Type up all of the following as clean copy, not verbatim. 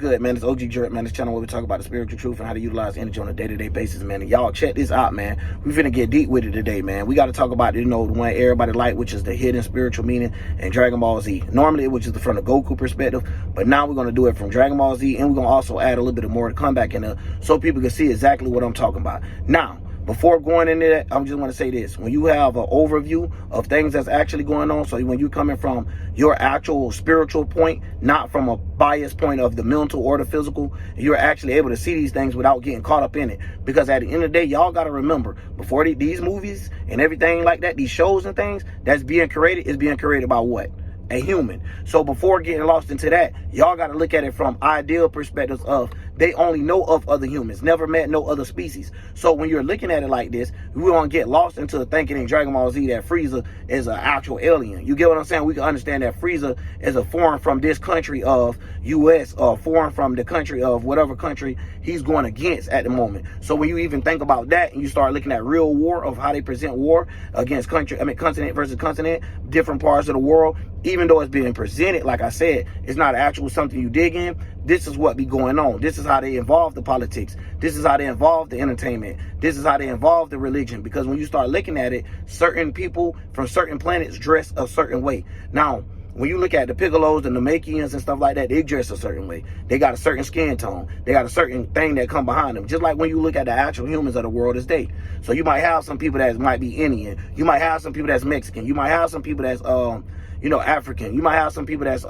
Good, man. It's OG Jerk, man. This channel where we talk about the spiritual truth and how to utilize energy on a day-to-day basis, man. And y'all check this out, man. We finna get deep with it today, man. We got to talk about, the one everybody like, which is the hidden spiritual meaning in Dragon Ball Z. Normally, which is from the Goku perspective, but now we're going to do it from Dragon Ball Z, and we're going to also add a little bit of more to come back in there so people can see exactly what I'm talking about. Now, before going into that, I just want to say this. When you have an overview of things that's actually going on, so when you're coming from your actual spiritual point, not from a biased point of the mental or the physical, you're actually able to see these things without getting caught up in it. Because at the end of the day, y'all got to remember, before these movies and everything like that, these shows and things that's being created is being created by what? A human. So before getting lost into that, y'all got to look at it from ideal perspectives of they only know of other humans, never met no other species. So when you're looking at it like this, we won't get lost into thinking in Dragon Ball Z that Frieza is an actual alien. You get what I'm saying? We can understand that Frieza is a foreign from this country of US, or foreign from the country of whatever country he's going against at the moment. So when you even think about that and you start looking at real war of how they present war against continent versus continent, different parts of the world, even though it's being presented, like I said, it's not actual something you dig in. This is what be going on. This is how they involve the politics. This is how they involve the entertainment. This is how they involve the religion. Because when you start looking at it, certain people from certain planets dress a certain way. Now, when you look at the Piccolos and the Namekians and stuff like that, they dress a certain way. They got a certain skin tone. They got a certain thing that come behind them. Just like when you look at the actual humans of the world this day. So you might have some people that might be Indian. You might have some people that's Mexican. You might have some people that's African. You might have some people that's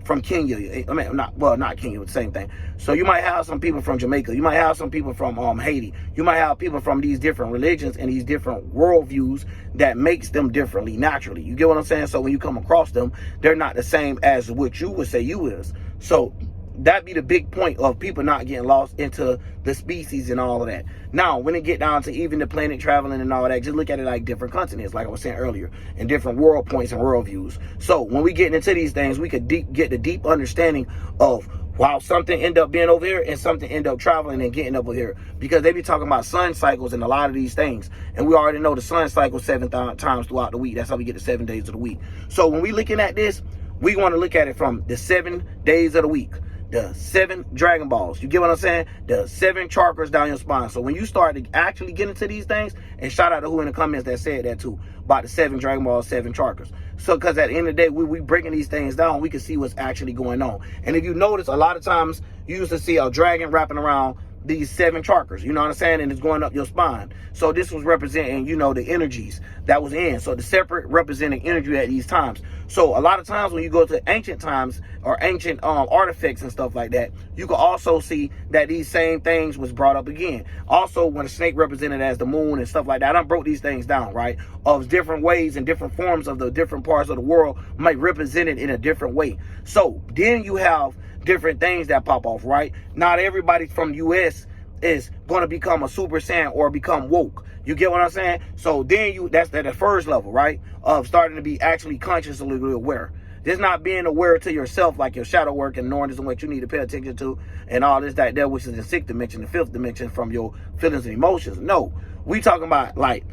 from Kenya. I mean, not Kenya, but the same thing. So you might have some people from Jamaica. You might have some people from Haiti. You might have people from these different religions and these different worldviews that makes them differently naturally. You get what I'm saying? So when you come across them, they're not the same as what you would say you is. So that be the big point of people not getting lost into the species and all of that. Now, when it get down to even the planet traveling and all that, just look at it like different continents, like I was saying earlier, and different world points and world views. So when we get into these things, we could get the deep understanding of how something end up being over here and something end up traveling and getting over here. Because they be talking about sun cycles and a lot of these things. And we already know the sun cycle 7 times throughout the week. That's how we get the 7 days of the week. So when we looking at this, we want to look at it from the 7 days of the week. The 7 Dragon Balls. You get what I'm saying? The 7 charkas down your spine. So when you start to actually get into these things, and shout out to who in the comments that said that too, about the 7 Dragon Balls, 7 charkas. So because at the end of the day, we breaking these things down, we can see what's actually going on. And if you notice, a lot of times you used to see a dragon wrapping around these 7 charkas, you know what I'm saying? And it's going up your spine. So this was representing, the energies that was in. So the separate representing energy at these times. So a lot of times when you go to ancient times or ancient artifacts and stuff like that, you can also see that these same things was brought up again. Also, when a snake represented as the moon and stuff like that, I broke these things down, right? Of different ways and different forms of the different parts of the world might represent it in a different way. So then you have different things that pop off, right? Not everybody from the US is going to become a Super Saiyan or become woke. You get what I'm saying? So then that's at the first level, right? Of starting to be actually consciously aware. Just not being aware to yourself, like your shadow work and knowing this and what you need to pay attention to and all this, that, which is the 6th dimension, the 5th dimension from your feelings and emotions. No, we talking about like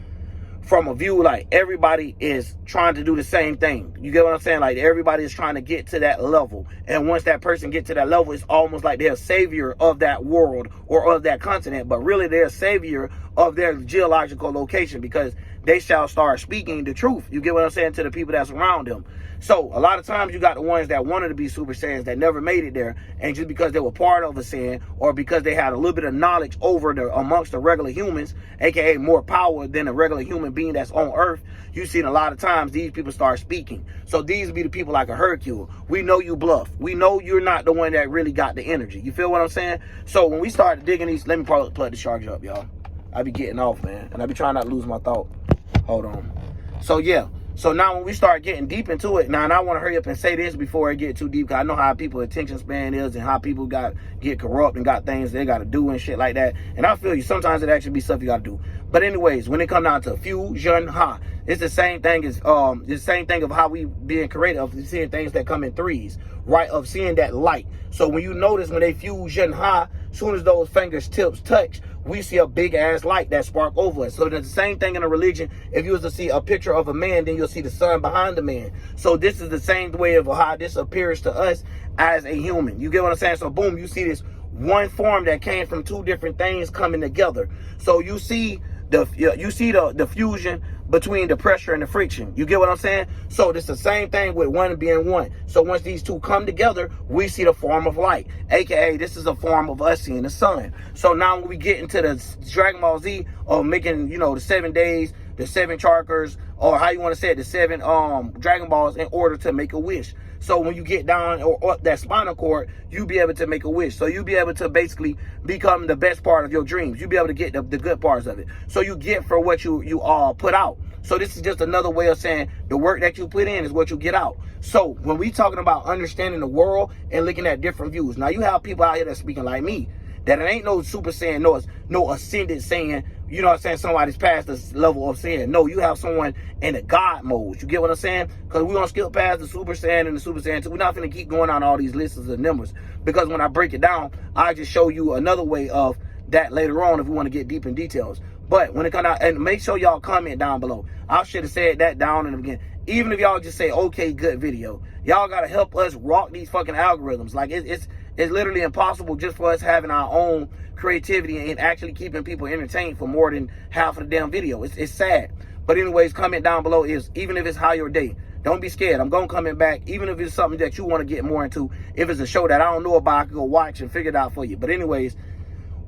from a view like everybody is trying to do the same thing. You get what I'm saying? Like everybody is trying to get to that level. And once that person gets to that level, it's almost like they're a savior of that world or of that continent. But really they're a savior of their geological location because they shall start speaking the truth. You get what I'm saying? To the people that's around them. So a lot of times you got the ones that wanted to be Super Saiyans that never made it there, and just because they were part of a Saiyan or because they had a little bit of knowledge amongst the regular humans, aka more power than a regular human being that's on Earth, you've seen a lot of times these people start speaking. So these be the people like a Hercule. We know you bluff. We know you're not the one that really got the energy. You feel what I'm saying? So when we start digging these, let me plug the charger up, y'all. I be getting off, man, and I be trying not to lose my thought. Hold on. So yeah. So now when we start getting deep into it, now and I want to hurry up and say this before I get too deep, because I know how people's attention span is and how people get corrupt and got things they got to do and shit like that. And I feel you, sometimes it actually be stuff you got to do. But anyways, when it comes down to fusion ha, it's the same thing as the same thing of how we being creative, of seeing things that come in threes, right? Of seeing that light. So when you notice when they fusion ha, soon as those fingers tips touch, we see a big ass light that spark over us. So it's the same thing in a religion. If you was to see a picture of a man, then you'll see the sun behind the man. So this is the same way of how this appears to us as a human. You get what I'm saying? So boom, you see this one form that came from two different things coming together. So you see the fusion between the pressure and the friction. You get what I'm saying? So it's the same thing with one being one. So once these two come together, we see the form of light, aka this is a form of us seeing the sun. So now when we get into the Dragon Ball Z of making, the 7 days, the 7 charkas, or how you want to say it, the 7 Dragon Balls in order to make a wish. So when you get down or up that spinal cord, you'll be able to make a wish. So you'll be able to basically become the best part of your dreams. You'll be able to get the good parts of it. So you get for what you all put out. So this is just another way of saying the work that you put in is what you get out. So when we talking about understanding the world and looking at different views, now you have people out here that's speaking like me, that it ain't no super saying, no ascended saying, you know what I'm saying, somebody's past this level of saying. No, you have someone in the God mode. You get what I'm saying? Because we're going to skip past the Super Saiyan and the Super Saiyan 2. We're not going to keep going on all these lists of numbers. Because when I break it down, I just show you another way of that later on if we want to get deep in details. But when it comes out, and make sure y'all comment down below. I should have said that down in the beginning. Even if y'all just say, okay, good video. Y'all got to help us rock these fucking algorithms. Like, it's literally impossible just for us having our own creativity and actually keeping people entertained for more than half of the damn video. It's sad. But anyways, comment down below even if it's how your day. Don't be scared. I'm going to comment back, even if it's something that you want to get more into. If it's a show that I don't know about, I can go watch and figure it out for you. But anyways,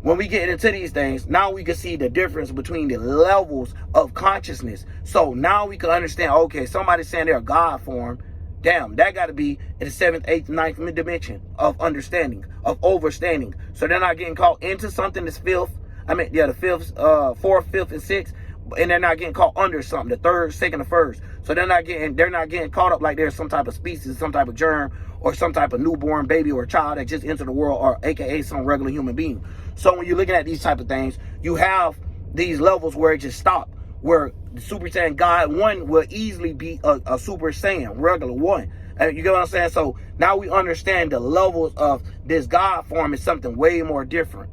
when we get into these things, now we can see the difference between the levels of consciousness. So now we can understand, okay, somebody's saying they're a God form. Damn, that got to be in the 7th, 8th, 9th dimension of understanding, of overstanding. So they're not getting caught into something that's filth. The 5th, 4th, 5th, and 6th. And they're not getting caught under something, the 3rd, 2nd, and 1st. So they're not getting caught up like there's some type of species, some type of germ, or some type of newborn baby or child that just entered the world, or aka some regular human being. So when you're looking at these type of things, you have these levels where it just stops, where the Super Saiyan God 1 will easily be a Super Saiyan, regular 1. You get what I'm saying? So now we understand the levels of this God form is something way more different.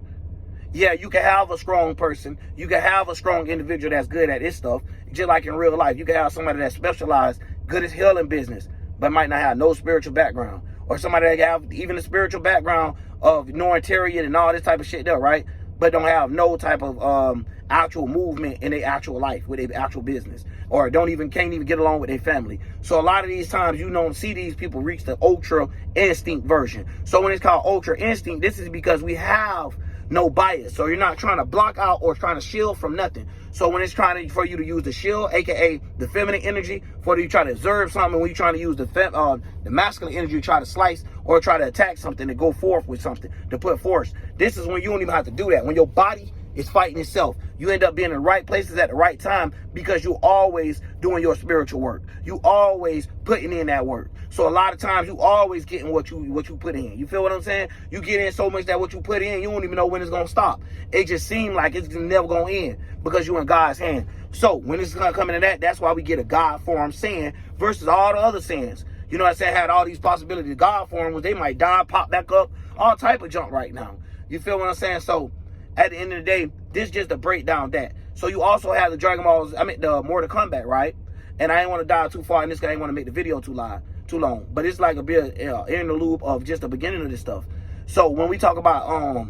Yeah, you can have a strong person. You can have a strong individual that's good at this stuff. Just like in real life, you can have somebody that's specialized, good as hell in business, but might not have no spiritual background. Or somebody that have even a spiritual background of knowing Tyrion and all this type of shit there, right? But don't have no type of actual movement in their actual life, with their actual business. Or can't even get along with their family. So a lot of these times you don't see these people reach the ultra instinct version. So when it's called ultra instinct, this is because we have no bias. So you're not trying to block out or trying to shield from nothing. So when it's for you to use the shield, aka the feminine energy, for you try to observe something, when you're trying to use the masculine energy to try to slice or try to attack something, to go forth with something, to put force. This is when you don't even have to do that. When your body is fighting itself, you end up being in the right places at the right time because you always doing your spiritual work. You always putting in that work. So a lot of times you always getting what you put in. You feel what I'm saying? You get in so much that what you put in, you don't even know when it's gonna stop. It just seems like it's never gonna end because you're in God's hand. So when it's gonna come into that's why we get a God form Saiyan versus all the other Saiyans. You know what I'm saying? Had all these possibilities. God form was they might die, pop back up, all type of junk right now. You feel what I'm saying? So at the end of the day, this just to break down that. So you also have the Dragon Balls, the Mortal Kombat, right? And I ain't want to dive too far in this because I ain't want to make the video too long. But it's like a bit in the loop of just the beginning of this stuff. So when we talk about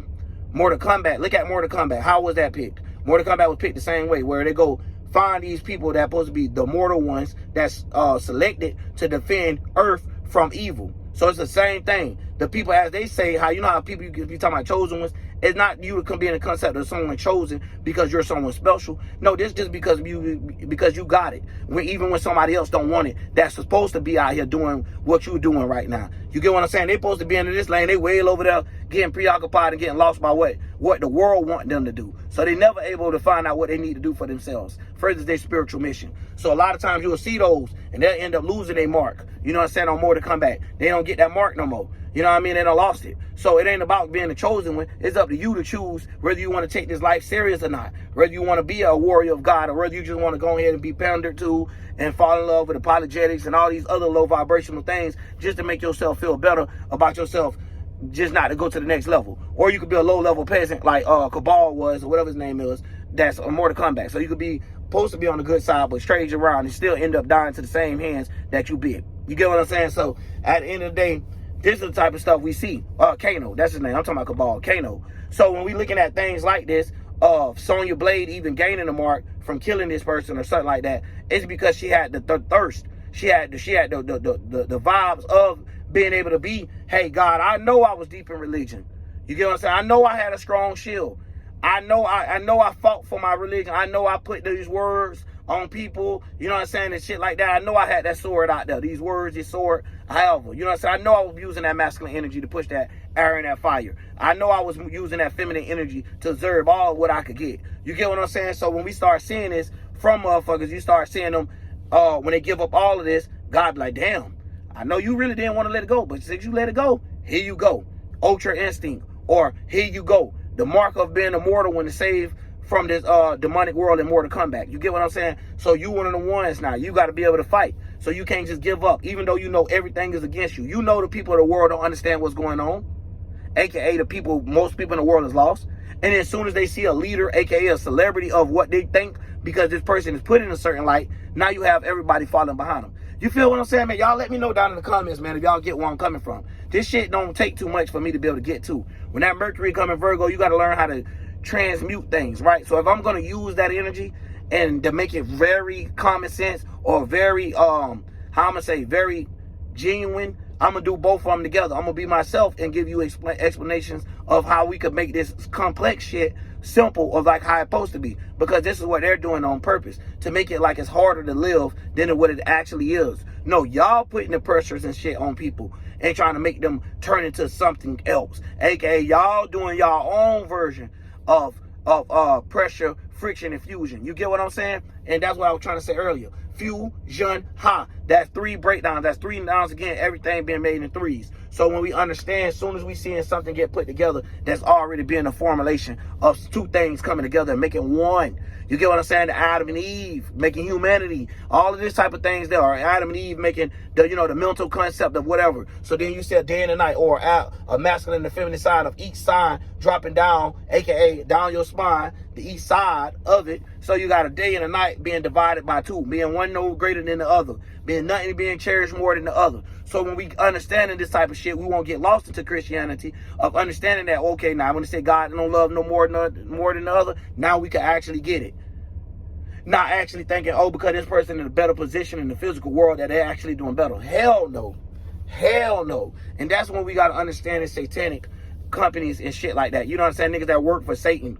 Mortal Kombat, look at Mortal Kombat. How was that picked? Mortal Kombat was picked the same way, where they go find these people that supposed to be the mortal ones that's selected to defend Earth from evil. So it's the same thing. The people, as they say, how people you be talking about chosen ones. It's not you to be in the concept of someone chosen because you're someone special. No, this just because you got it. Even when somebody else don't want it, that's supposed to be out here doing what you're doing right now. You get what I'm saying? They're supposed to be in this lane. They way over there getting preoccupied and getting lost by what the world want them to do. So they never able to find out what they need to do for themselves. Furthers their spiritual mission. So a lot of times you'll see those and they'll end up losing their mark. You know what I'm saying? On Mortal Kombat. They don't get that mark no more. You know what I mean? They done lost it. So it ain't about being the chosen one. It's up to you to choose whether you want to take this life serious or not. Whether you want to be a warrior of God or whether you just want to go ahead and be pandered to and fall in love with apologetics and all these other low vibrational things just to make yourself feel better about yourself, just not to go to the next level. Or you could be a low-level peasant like Cabal was, or whatever his name is, that's a Mortal Kombat. So you could be supposed to be on the good side, but strange around and still end up dying to the same hands that you bit. You get what I'm saying? So at the end of the day, this is the type of stuff we see. Kano, that's his name. I'm talking about Cabal, Kano. So when we looking at things like this, Sonya Blade even gaining the mark from killing this person or something like that, it's because she had the thirst. She had the vibes of being able to be, hey, God, I know I was deep in religion. You get what I'm saying? I know I had a strong shield. I know I fought for my religion. I know I put these words on people, you know what I'm saying, and shit like that. I know I had that sword out there, these words, this sword, however, you know what I'm saying. I know I was using that masculine energy to push that air and that fire. I know I was using that feminine energy to observe all what I could get. You get what I'm saying? So when we start seeing this from motherfuckers, you start seeing them, when they give up all of this, God be like, damn, I know you really didn't want to let it go, but since you let it go, here you go. Ultra instinct, or here you go. The mark of being immortal when to save from this demonic world and Mortal Kombat. You get what I'm saying? So you one of the ones now. You got to be able to fight. So you can't just give up, even though you know everything is against you. You know the people of the world don't understand what's going on, aka the people, most people in the world is lost. And as soon as they see a leader, aka a celebrity of what they think, because this person is put in a certain light, now you have everybody following behind them. You feel what I'm saying, man? Y'all let me know down in the comments, man, if y'all get where I'm coming from. This shit don't take too much for me to be able to get to. When that Mercury come in Virgo, you got to learn how to transmute things, right? So if I'm going to use that energy and to make it very common sense or very, how I'm going to say, very genuine, I'm going to do both of them together. I'm going to be myself and give you explanations of how we could make this complex shit simple, of like how it's supposed to be, because this is what they're doing on purpose, to make it like it's harder to live than what it actually is. No, y'all putting the pressures and shit on people and trying to make them turn into something else, aka y'all doing y'all own version of pressure, friction, and fusion. You get what I'm saying? And that's what I was trying to say earlier. Fusion, ha. That's 3 breakdowns. That's 3 downs again. Everything being made in 3s. So when we understand, as soon as we seeing something get put together, that's already being a formulation of 2 things coming together and making one. You get what I'm saying? The Adam and Eve making humanity, all of this type of things there, or Adam and Eve making the, you know, the mental concept of whatever. So then you said day and night, or a masculine and the feminine side of each side dropping down, aka down your spine, the each side of it. So you got a day and a night being divided by 2, being one no greater than the other, being nothing being cherished more than the other. So when we understanding this type of shit, we won't get lost into Christianity of understanding that, okay, now I'm going to say God don't love no more than the other. Now we can actually get it. Not actually thinking, oh, because this person in a better position in the physical world that they're actually doing better. Hell no. Hell no. And that's when we got to understand the satanic companies and shit like that. You know what I'm saying? Niggas that work for Satan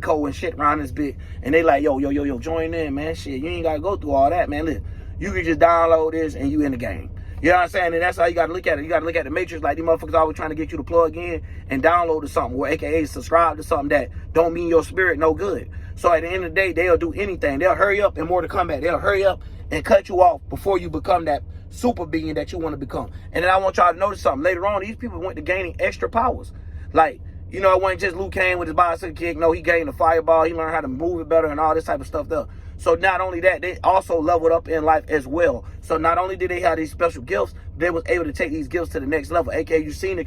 Co. and shit around this bit. And they like, yo, join in, man. Shit, you ain't got to go through all that, man. Look, you can just download this and you in the game. You know what I'm saying? And that's how you got to look at it. You got to look at the matrix like these motherfuckers always trying to get you to plug in and download to something, or aka subscribe to something that don't mean your spirit no good. So at the end of the day, they'll do anything. They'll hurry up and more to come back. They'll hurry up and cut you off before you become that super being that you want to become. And then I want y'all to notice something. Later on, these people went to gaining extra powers. Like, you know, it wasn't just Liu Kang with his bicycle kick. No, he gained a fireball. He learned how to move it better and all this type of stuff there. So not only that, they also leveled up in life as well. So not only did they have these special gifts, they was able to take these gifts to the next level. AKA, you seen the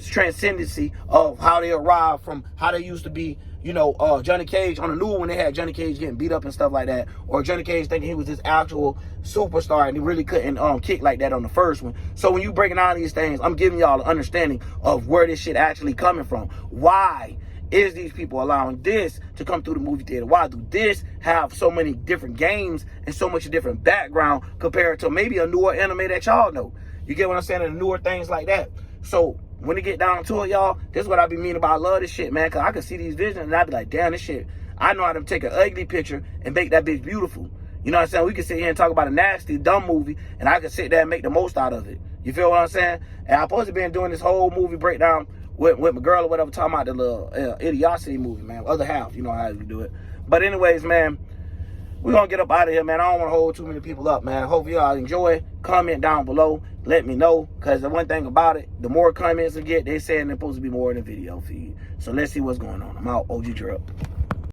transcendency of how they arrived from how they used to be, you know, Johnny Cage on the new one, when they had Johnny Cage getting beat up and stuff like that, or Johnny Cage thinking he was this actual superstar and he really couldn't kick like that on the first one. So when you breaking down these things, I'm giving y'all an understanding of where this shit actually coming from. Why is these people allowing this to come through the movie theater? Why do this have so many different games and so much different background compared to maybe a newer anime that y'all know? You get what I'm saying? And newer things like that. So when it get down to it, y'all, this is what I be meaning about. I love this shit, man, because I can see these visions and I be like, damn, this shit, I know how to take an ugly picture and make that bitch beautiful. You know what I'm saying? We can sit here and talk about a nasty, dumb movie, and I can sit there and make the most out of it. You feel what I'm saying? And I'm supposed to be doing this whole movie breakdown with my girl or whatever, talking about the little Idiocity movie, man. Other half, you know how you do it. But anyways, man, we're going to get up out of here, man. I don't want to hold too many people up, man. Hope y'all enjoy. Comment down below. Let me know. Because the one thing about it, the more comments I get, they saying there's supposed to be more in the video feed. So let's see what's going on. I'm out. OG Drip.